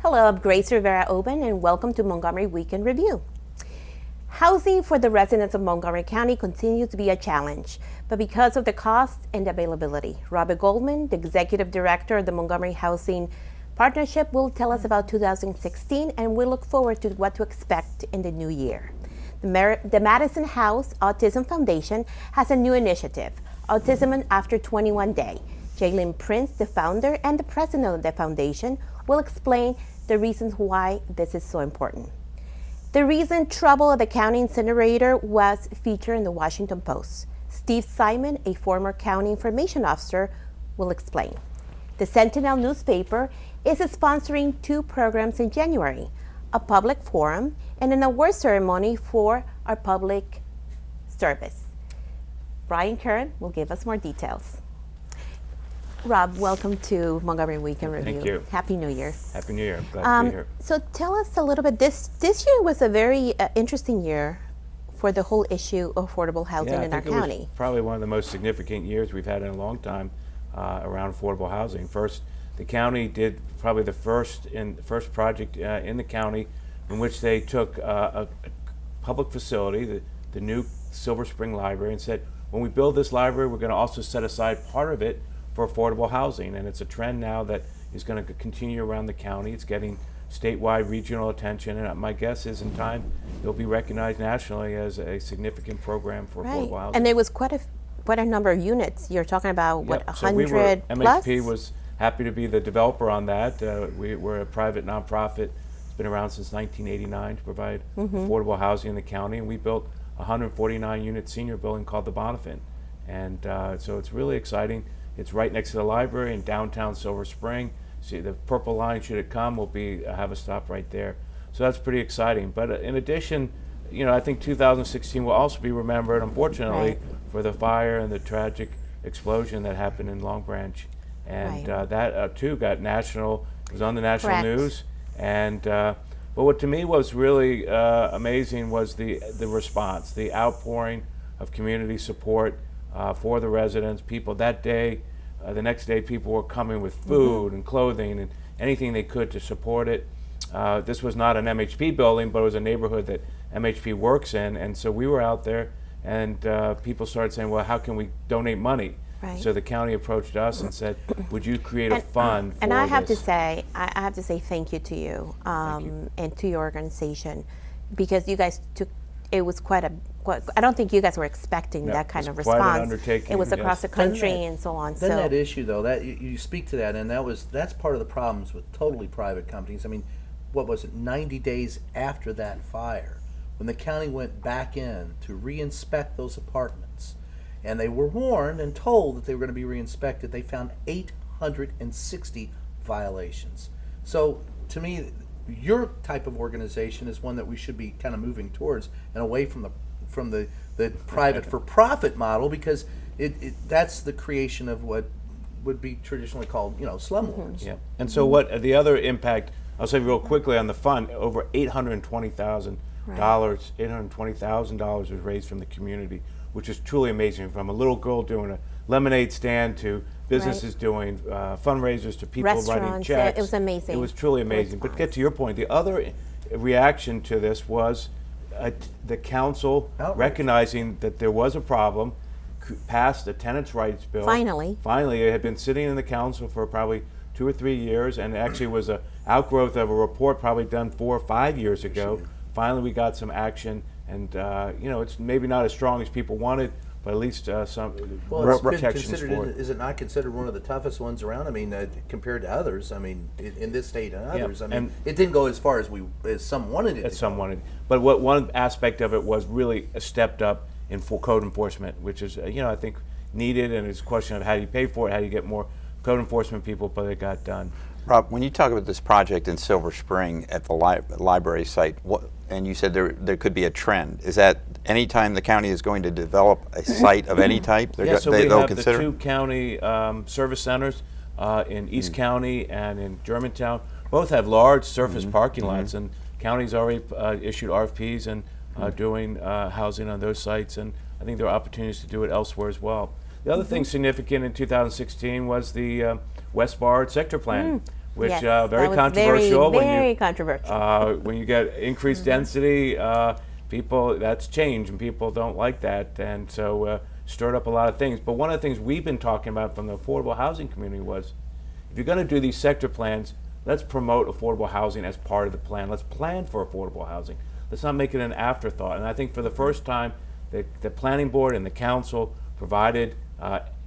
Hello, I'm Grace Rivera-Oven, and welcome to Montgomery Weekend Review. Housing for the residents of Montgomery County continues to be a challenge, but because of the cost and availability. Robert Goldman, the executive director of the Montgomery Housing Partnership, will tell us about 2016, and we look forward to what to expect in the new year. The Madison House Autism Foundation has a new initiative, Autism After 21 Day. JaLynn Prince, the founder and the president of the foundation, will explain the reasons why this is so important. The recent trouble at the county incinerator was featured in the Washington Post. Steve Simon, a former county information officer, will explain. The Sentinel Newspaper is sponsoring two programs in January, a public forum and an award ceremony for our public service. Brian Karem will give us more details. Rob, welcome to Montgomery Weekend Review. Thank you. Happy New Year. Happy New Year. Glad to be here. So tell us a little bit. This year was a very interesting year for the whole issue of affordable housing in our county. It was probably one of the most significant years we've had in a long time around affordable housing. First, the county did probably the first project in the county in which they took a public facility, the new Silver Spring Library, and said, when we build this library, we're going to also set aside part of it for affordable housing. And it's a trend now that is going to continue around the county. It's getting statewide, regional attention, and my guess is in time it'll be recognized nationally as a significant program for affordable housing. And there was quite a number of units. You're talking about, what, 100 plus? MHP was happy to be the developer on that. We're a private nonprofit. It's been around since 1989 to provide affordable housing in the county, and we built a 149-unit senior building called the Bonifant. And so it's really exciting. It's right next to the library in downtown Silver Spring. See, the Purple Line, should it come, will have a stop right there. So that's pretty exciting. But in addition, I think 2016 will also be remembered, unfortunately, for the fire and the tragic explosion that happened in Long Branch. And that too got national, it was on the national news. And but what to me was really amazing was the response, the outpouring of community support for the residents. People that day, the next day, people were coming with food and clothing and anything they could to support it. This was not an MHP building, but it was a neighborhood that MHP works in, and so we were out there, and people started saying, well, how can we donate money? So the county approached us and said, would you create a fund for and I have this? I have to say thank you to you, and to your organization, because you guys took, it was I don't think you guys were expecting that kind of response. Quite an undertaking. It was across the country and so on. Then that issue, though, that you speak to that, and that's part of the problems with totally private companies. I mean, what was it, 90 days after that fire, when the county went back in to re-inspect those apartments, and they were warned and told that they were going to be re-inspected, they found 860 violations. So, to me, your type of organization is one that we should be kind of moving towards and away from the private for-profit model, because that's the creation of what would be traditionally called slumlords. Yeah. And so what the other impact, I'll say real quickly on the fund, over $820,000 $820,000 was raised from the community, which is truly amazing. From a little girl doing a lemonade stand to businesses doing fundraisers to people writing checks. It was amazing. It was truly amazing. But get to your point, the other reaction to this was the council recognizing that there was a problem, passed a tenants' rights bill. Finally, it had been sitting in the council for probably 2 or 3 years, and actually was an outgrowth of a report probably done 4 or 5 years ago. Finally, we got some action, and it's maybe not as strong as people wanted, but at least some protections for it. Is it not considered one of the toughest ones around? I mean, compared to others. I mean, in this state and others. I mean, it didn't go as far as some wanted it. But what one aspect of it was really stepped up in full code enforcement, which is I think needed, and it's a question of how do you pay for it, how do you get more code enforcement people, but it got done. Rob, when you talk about this project in Silver Spring at the library site, and you said there could be a trend, is that any time the county is going to develop a site of any type, so we have the 2 county service centers in East County and in Germantown. Both have large surface parking lots, and counties already issued RFPs and doing housing on those sites, and I think there are opportunities to do it elsewhere as well. The other thing significant in 2016 was the West Bard sector plan, which Yes, very that was controversial. Very controversial. When you get increased density, people, that's change, and people don't like that, and so stirred up a lot of things. But one of the things we've been talking about from the affordable housing community was, if you're going to do these sector plans, let's promote affordable housing as part of the plan. Let's plan for affordable housing. Let's not make it an afterthought. And I think for the first time, the planning board and the council provided,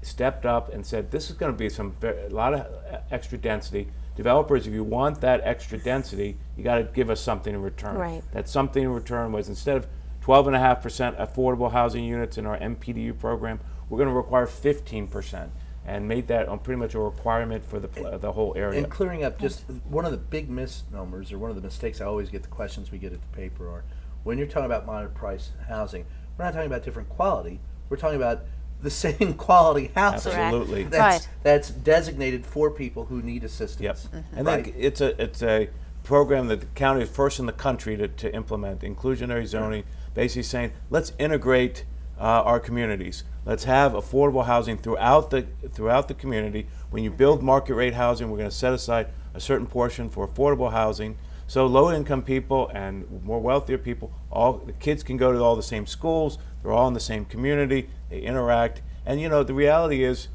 stepped up and said, this is going to be a lot of extra density. Developers, if you want that extra density, you got to give us something in return. Right. That something in return was, instead of 12.5% affordable housing units in our MPDU program, we're going to require 15%, and made that pretty much a requirement for the whole area. And clearing up, just one of the big misnomers, or one of the mistakes I always get, the questions we get at the paper are, when you're talking about moderate price housing, we're not talking about different quality, we're talking about the same quality housing. Absolutely. That's designated for people who need assistance. Yep. And then it's a program that the county is first in the country to implement, inclusionary zoning, basically saying, let's integrate our communities. Let's have affordable housing throughout the community. When you build market rate housing, we're going to set aside a certain portion for affordable housing, so low-income people and more wealthier people, all the kids can go to all the same schools. They're all in the same community. They interact, and the reality is,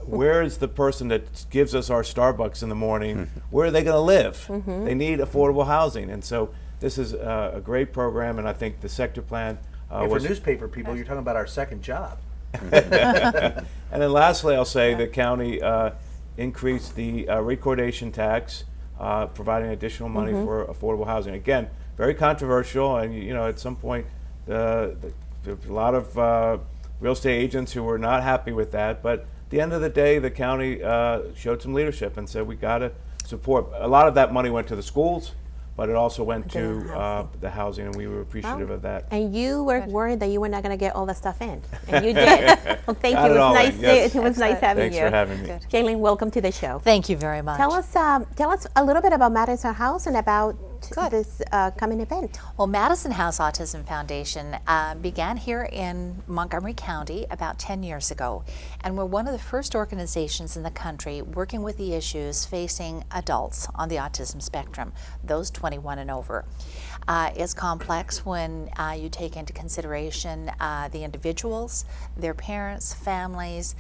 where is the person that gives us our Starbucks in the morning? Where are they going to live? They need affordable housing, and so this is a great program. And I think the sector plan. For newspaper people, you're talking about our second job. And then lastly, I'll say the county increased the recordation tax, providing additional money for affordable housing. Again, very controversial, and at some point, there's a lot of real estate agents who were not happy with that. But at the end of the day, the county showed some leadership and said, we got to support. A lot of that money went to the schools, but it also went to the housing, and we were appreciative of that. And you were worried that you were not going to get all the stuff in, and you did. Well, thank you. It was nice. Yes. It was nice having you. Thanks for having me. JaLynn, welcome to the show. Thank you very much. Tell us a little bit about Madison House and about this coming event. Well, Madison House Autism Foundation began here in Montgomery County about 10 years ago, and we're one of the first organizations in the country working with the issues facing adults on the autism spectrum, those 21 and over. It's complex when you take into consideration the individuals, their parents, families,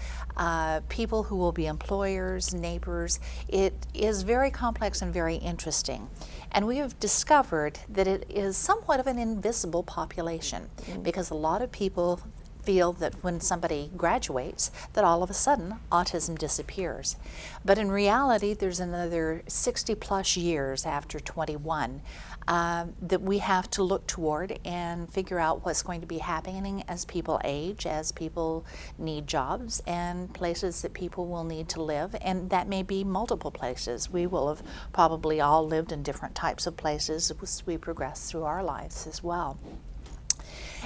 people who will be employers, neighbors. It is very complex and very interesting. And we have discovered that it is somewhat of an invisible population, because a lot of people feel that when somebody graduates, that all of a sudden autism disappears. But in reality, there's another 60 plus years after 21 that we have to look toward and figure out what's going to be happening as people age, as people need jobs and places that people will need to live, and that may be multiple places. We will have probably all lived in different types of places as we progress through our lives as well.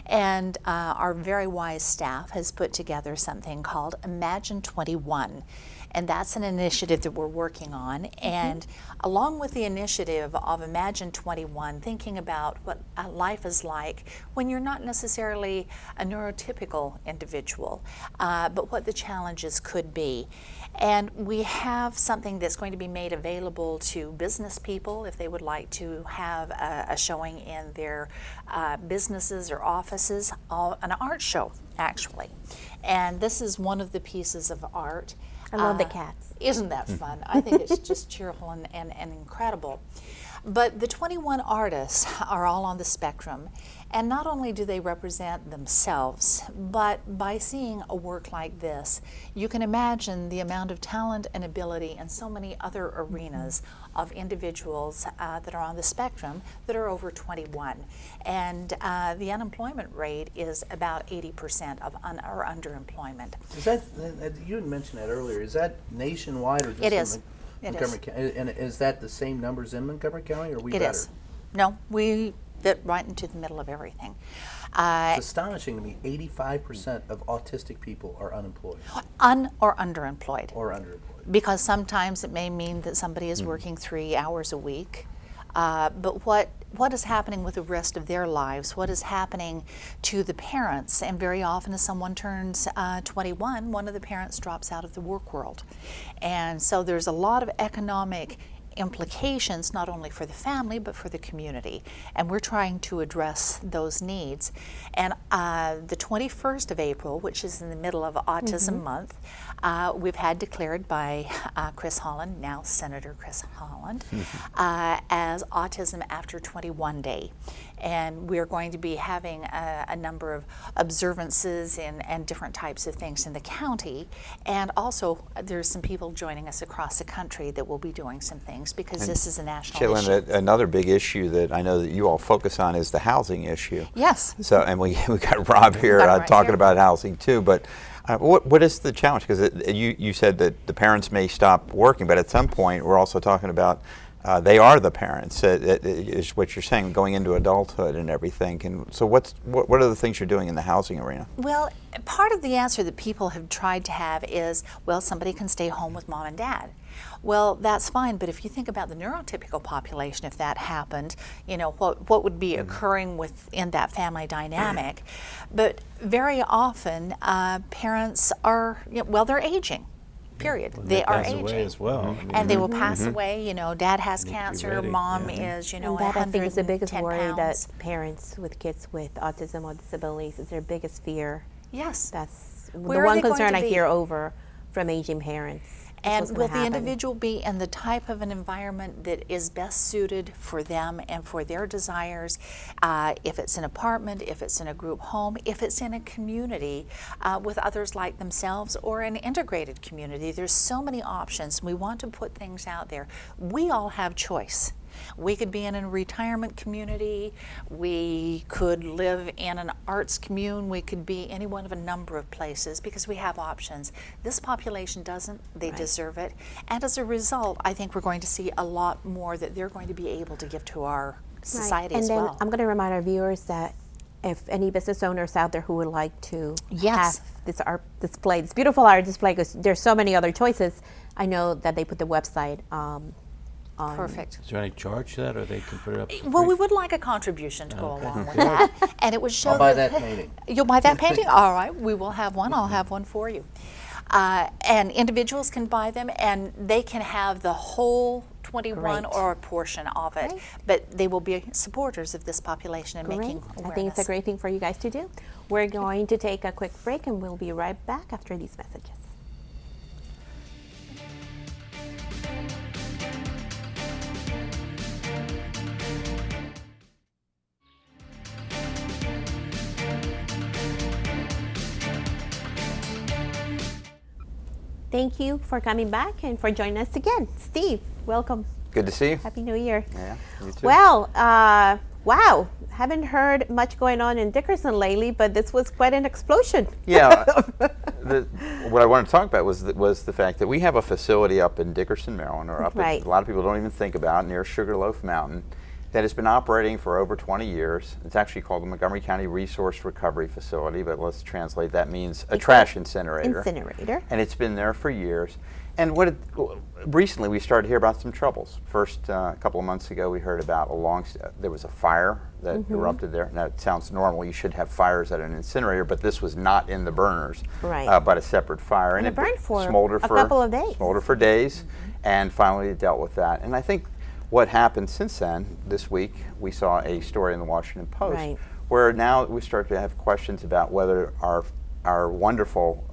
And our very wise staff has put together something called Imagine 21. And that's an initiative that we're working on. And along with the initiative of Imagine 21, thinking about what life is like when you're not necessarily a neurotypical individual, but what the challenges could be. And we have something that's going to be made available to business people if they would like to have a showing in their businesses or offices, an art show, actually. And this is one of the pieces of art. I love the cats. Isn't that fun? I think it's just cheerful and incredible. But the 21 artists are all on the spectrum, and not only do they represent themselves, but by seeing a work like this, you can imagine the amount of talent and ability in so many other arenas of individuals that are on the spectrum that are over 21. And the unemployment rate is about 80% of or underemployment. Is that, you had mentioned that earlier, is that nationwide or just It is. Montgomery County? And is that the same numbers in Montgomery County, or are we better? It is. No, we fit right into the middle of everything. It's astonishing to me, 85% of autistic people are unemployed. Or underemployed. Or underemployed. Because sometimes it may mean that somebody is working 3 hours a week. But what what is happening with the rest of their lives? What is happening to the parents? And very often as someone turns 21, one of the parents drops out of the work world. And so there's a lot of economic implications, not only for the family but for the community, and we're trying to address those needs. And the 21st of April, which is in the middle of Autism Month, we've had declared by Chris Holland, now Senator Chris Holland, as Autism After 21 Day. And we're going to be having a number of observances and different types of things in the county. And also there's some people joining us across the country that will be doing some things, because and this is a national issue. JaLynn, another big issue that I know that you all focus on is the housing issue. Yes. So, and we got Rob here talking about housing too, but what is the challenge? Because you said that the parents may stop working, but at some point we're also talking about they are the parents, is what you're saying, going into adulthood and everything. So what are the things you're doing in the housing arena? Well, part of the answer that people have tried to have is, well, somebody can stay home with mom and dad. Well, that's fine, but if you think about the neurotypical population, if that happened, you know, what would be occurring within that family dynamic? But very often, parents are, well, they're aging. Period. Well, they are pass aging away as well. I mean, and they will pass away. You know, dad has cancer, ready. mom is, you know, And that I think is the biggest 110 worry pounds. that parents with kids with autism or disabilities is their biggest fear. Yes. That's Where the are one they going concern to I be? hear over from aging parents. And will the individual be in the type of an environment that is best suited for them and for their desires? If it's an apartment, if it's in a group home, if it's in a community with others like themselves, or an integrated community. There's so many options. We want to put things out there. We all have choice. We could be in a retirement community, we could live in an arts commune, we could be any one of a number of places, because we have options. This population doesn't, they deserve it. And as a result, I think we're going to see a lot more that they're going to be able to give to our society as well. And then I'm going to remind our viewers that if any business owners out there who would like to have this art display, this beautiful art display, because there's so many other choices, I know that they put the website on. Perfect. Is there any charge to that, or they can put it up? Well, we would like a contribution to go along with that, and it would show. I'll buy that painting. You'll buy that painting? All right, we will have one. I'll have one for you. And individuals can buy them, and they can have the whole 21 or a portion of it, but they will be supporters of this population and making awareness. I think it's a great thing for you guys to do. We're going to take a quick break, and we'll be right back after these messages. Thank you for coming back and for joining us again. Steve, welcome. Good to see you. Happy New Year. Yeah, you too. Well, wow, haven't heard much going on in Dickerson lately, but this was quite an explosion. Yeah, what I wanted to talk about was the fact that we have a facility up in Dickerson, Maryland, or up a lot of people don't even think about, near Sugarloaf Mountain, that has been operating for over 20 years. It's actually called the Montgomery County Resource Recovery Facility, but let's translate that means a trash incinerator. Incinerator. And it's been there for years. And recently we started to hear about some troubles. First, a couple of months ago, we heard about there was a fire that erupted there. Now, it sounds normal. You should have fires at an incinerator, but this was not in the burners, but a separate fire. And it burned for smoldered a couple of days. Smoldered for days, and finally it dealt with that. And I think what happened since then, this week, we saw a story in the Washington Post where now we start to have questions about whether our wonderful,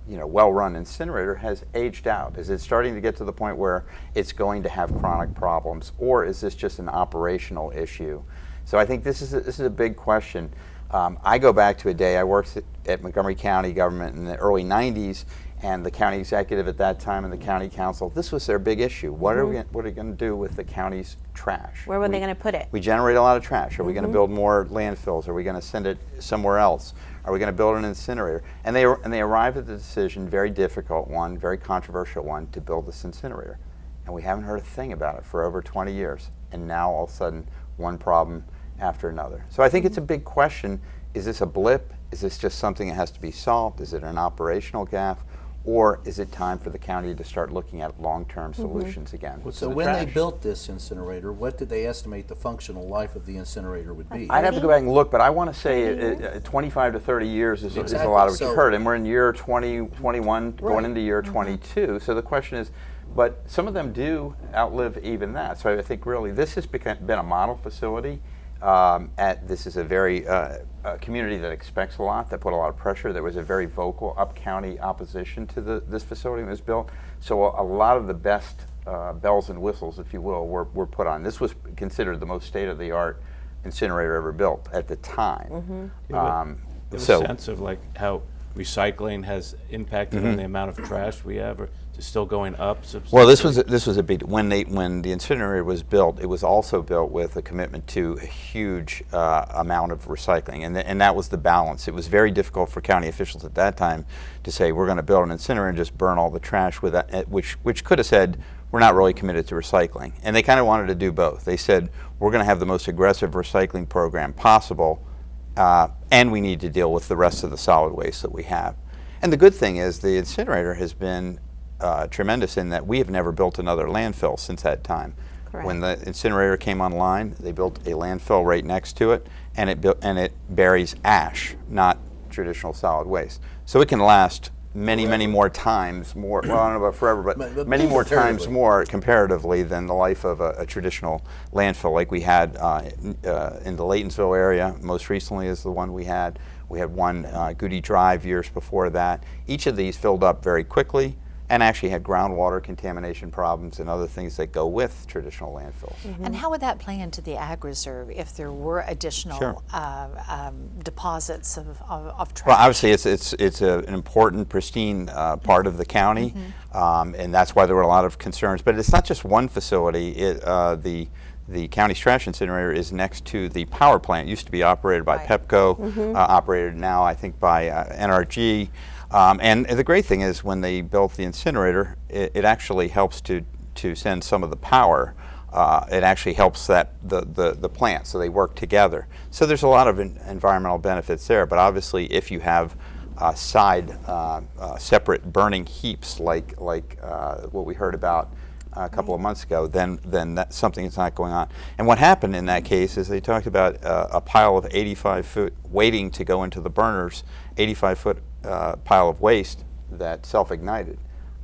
well-run incinerator has aged out. Is it starting to get to the point where it's going to have chronic problems, or is this just an operational issue? So I think this is a big question. I go back to a day I worked at Montgomery County government in the early 90s, and the county executive at that time and the county council, this was their big issue. What are we going to do with the county's trash? Where were they going to put it? We generate a lot of trash. Are we going to build more landfills? Are we going to send it somewhere else? Are we going to build an incinerator? And they arrived at the decision, very difficult one, very controversial one, to build this incinerator. And we haven't heard a thing about it for over 20 years. And now all of a sudden, one problem after another. So I think it's a big question. Is this a blip? Is this just something that has to be solved? Is it an operational gaffe? or is it time for the county to start looking at long-term solutions again? So when they built this incinerator, what did they estimate the functional life of the incinerator would be? I'd have to go back and look, but I want to say 25 to 30 years is a lot of what you heard, and we're in year 21, going into year 22. So the question is, but some of them do outlive even that. So I think really this has been a model facility. This is a very community that expects a lot, that put a lot of pressure. There was a very vocal up-county opposition to this facility when it was built. So a lot of the best bells and whistles, if you will, were put on. This was considered the most state-of-the-art incinerator ever built at the time. You have a sense of like how recycling has impacted on the amount of trash we have, or is it still going up substantially? Well, this was a big, when the incinerator was built, it was also built with a commitment to a huge amount of recycling, and that was the balance. It was very difficult for county officials at that time to say we're going to build an incinerator and just burn all the trash with that, which could have said we're not really committed to recycling, and they kind of wanted to do both. They said we're going to have the most aggressive recycling program possible, and we need to deal with the rest of the solid waste that we have. And the good thing is the incinerator has been tremendous in that we have never built another landfill since that time. Correct. When the incinerator came online, they built a landfill right next to it, and it buries ash, not traditional solid waste. So it can last many more times more. Well, I don't know about forever, but many more times more comparatively than the life of a traditional landfill like we had in the Laytonsville area. Most recently is the one we had. We had one Goody Drive years before that. Each of these filled up very quickly and actually had groundwater contamination problems and other things that go with traditional landfills. And how would that play into the ag reserve if there were additional deposits of trash? Well, obviously it's an important, pristine part of the county, and that's why there were a lot of concerns. But it's not just one facility. The county's trash incinerator is next to the power plant. It used to be operated by Pepco, operated now I think by NRG. And the great thing is when they built the incinerator, it actually helps to send some of the power. It actually helps the plant, so they work together. So there's a lot of environmental benefits there, but obviously if you have separate burning heaps like what we heard about a couple of months ago, then that's something that's not going on. And what happened in that case is they talked about a pile of 85 foot waiting to go into the burners, 85 foot pile of waste that self-ignited.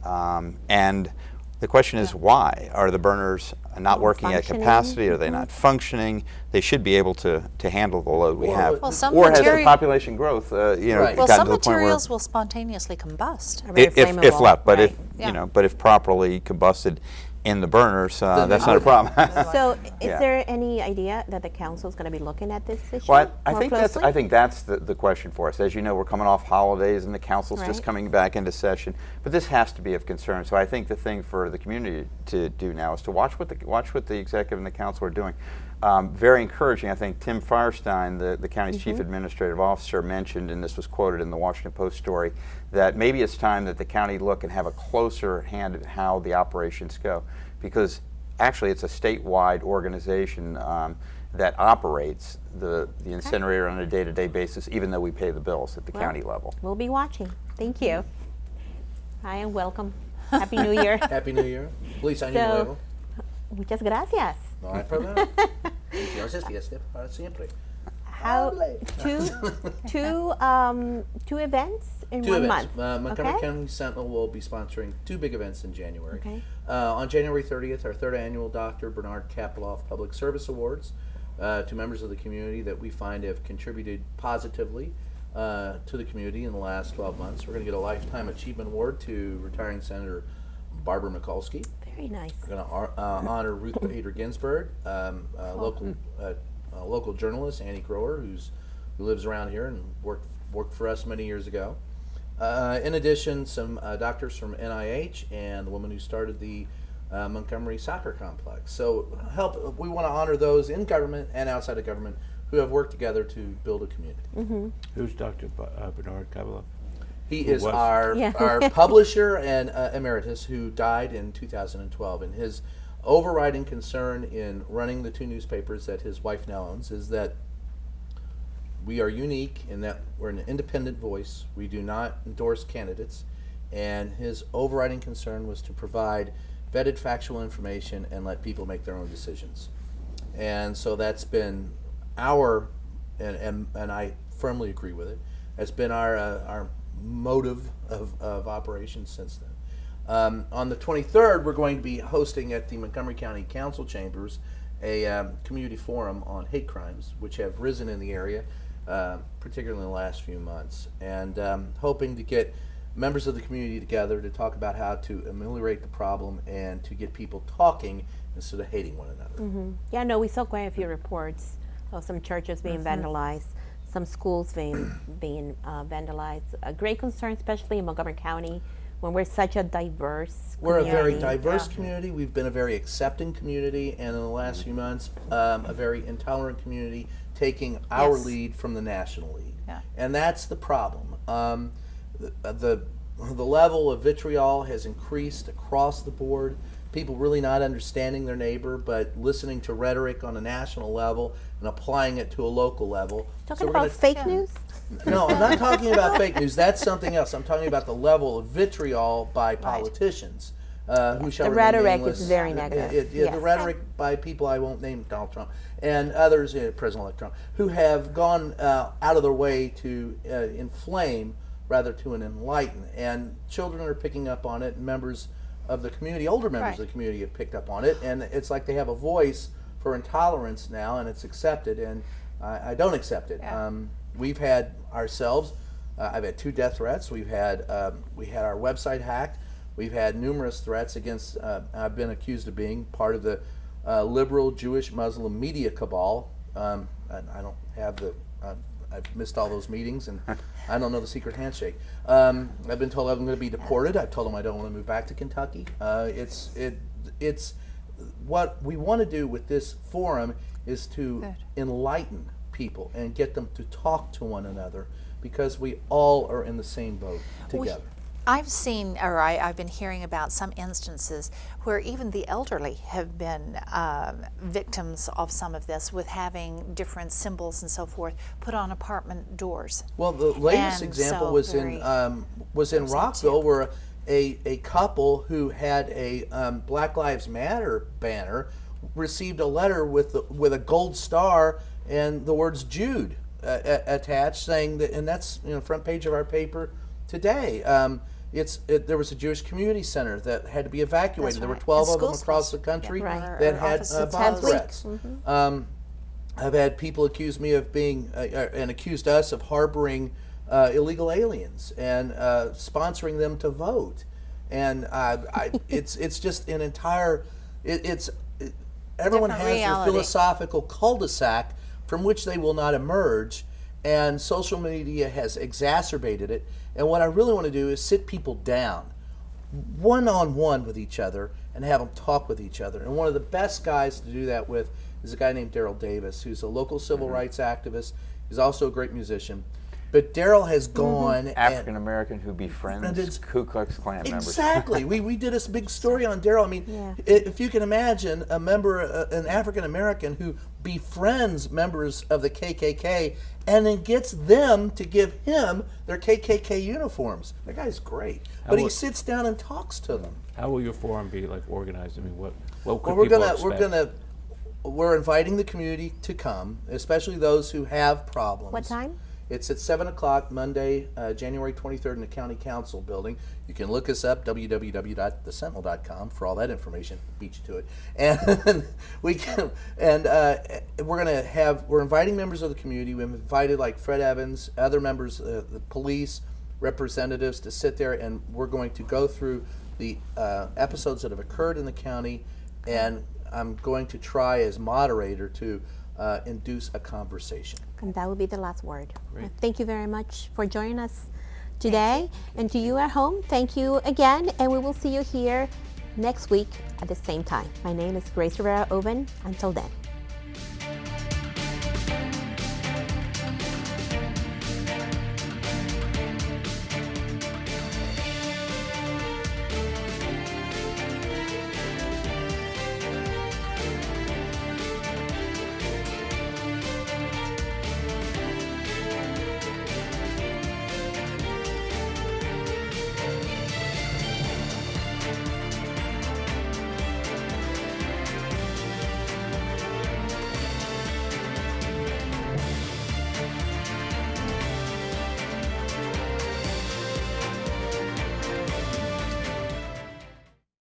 And the question is why? Are the burners not working at capacity? Are they not functioning? They should be able to handle the load we have. Well, some or has the population growth well, gotten some to the point where materials will spontaneously combust. if left, but right. but if properly combusted in the burners, that's not a problem. So is there any idea that the council is going to be looking at this issue Well, I more think closely? that's the question for us. As you know, we're coming off holidays and the council's just coming back into session, but this has to be of concern. So I think the thing for the community to do now is to watch what the executive and the council are doing. Very encouraging. I think Tim Firestein, the county's chief administrative officer, mentioned, and this was quoted in the Washington Post story, that maybe it's time that the county look and have a closer hand at how the operations go, because actually it's a statewide organization that operates the incinerator on a day-to-day basis, even though we pay the bills at the county level. We'll be watching. Thank you. Hi and welcome. Happy New Year. Happy New Year. Feliz Año Nuevo. Muchas gracias. No hay problema. Entonces, fiesta para siempre. How two events in Two one events. month. Montgomery County Sentinel will be sponsoring two big events in January. Okay. On January 30th, our third annual Dr. Bernard Kapeloff Public Service Awards to members of the community that we find have contributed positively to the community in the last 12 months. We're going to get a Lifetime Achievement Award to retiring Senator Barbara Mikulski. Very nice. We're going to honor Ruth Bader Ginsburg, local journalist Annie Grower, who lives around here and worked for us many years ago. In addition, some doctors from NIH and the woman who started the Montgomery Soccer Complex. So we want to honor those in government and outside of government who have worked together to build a community. Who's Dr. Bernard Kapeloff? He is our publisher and emeritus who died in 2012. And his overriding concern in running the two newspapers that his wife now owns is that we are unique in that we're an independent voice. We do not endorse candidates, and his overriding concern was to provide vetted factual information and let people make their own decisions. And so that's been our, and I firmly agree with it, has been our motive of operations since then. On the 23rd, we're going to be hosting at the Montgomery County Council Chambers a community forum on hate crimes, which have risen in the area, particularly in the last few months, and hoping to get members of the community together to talk about how to ameliorate the problem and to get people talking instead of hating one another. Mm-hmm. Yeah, no, we saw quite a few reports of some churches being vandalized, some schools being vandalized. A great concern, especially in Montgomery County, when we're such a diverse We're community. a very diverse community. We've been a very accepting community, and in the last few months, a very intolerant community, taking our lead from the national lead. Yeah. And that's the problem. The level of vitriol has increased across the board. People really not understanding their neighbor, but listening to rhetoric on a national level and applying it to a local level. Talking about fake news? No, I'm not talking about fake news. That's something else. I'm talking about the level of vitriol by politicians who shall The remain rhetoric nameless. is very negative. The rhetoric by people I won't name, Donald Trump, and others, President-elect Trump, who have gone out of their way to inflame rather to enlighten. And children are picking up on it, and members of the community, older members of the community have picked up on it, and it's like they have a voice for intolerance now, and it's accepted, and I don't accept it. Yeah. We've had ourselves, I've had 2 death threats. We had our website hacked. We've had numerous threats against, I've been accused of being part of the liberal Jewish Muslim media cabal. And I don't have I've missed all those meetings, and I don't know the secret handshake. I've been told I'm going to be deported. I've told them I don't want to move back to Kentucky. It's what we want to do with this forum is to enlighten people and get them to talk to one another, because we all are in the same boat together. I've seen, or I've been hearing about some instances where even the elderly have been victims of some of this, with having different symbols and so forth put on apartment doors. Well, the latest example was in Rockville, where a couple who had a Black Lives Matter banner received a letter with a gold star and the words Jude attached, saying that, and that's front page of our paper today. There was a Jewish community center that had to be evacuated. There were 12 of them across the country that had bomb threats. I've had people accuse me of being, and accused us of harboring illegal aliens and sponsoring them to vote. And it's just an entire, everyone has their philosophical cul-de-sac from which they will not emerge. And social media has exacerbated it. And what I really want to do is sit people down, one-on-one with each other, and have them talk with each other. And one of the best guys to do that with is a guy named Daryl Davis, who's a local civil rights activist. He's also a great musician. But Daryl has gone African American who befriends Ku Klux Klan members. Exactly. we did a big story on Daryl. I mean, if you can imagine a member, an African American who befriends members of the KKK and then gets them to give him their KKK uniforms. That guy's great. But he sits down and talks to them. How will your forum be organized? I mean, what could people expect? We're inviting the community to come, especially those who have problems. What time? It's at 7 o'clock Monday, January 23rd in the County Council building. You can look us up, www.thesentinel.com, for all that information. Beat you to it. And we're inviting members of the community. We've invited like Fred Evans, other members, the police, representatives to sit there, and we're going to go through the episodes that have occurred in the county, and I'm going to try as moderator to induce a conversation. And that would be the last word. Great. Thank you very much for joining us today. And to you at home, thank you again. And we will see you here next week at the same time. My name is Grace Rivera-Oven. Until then.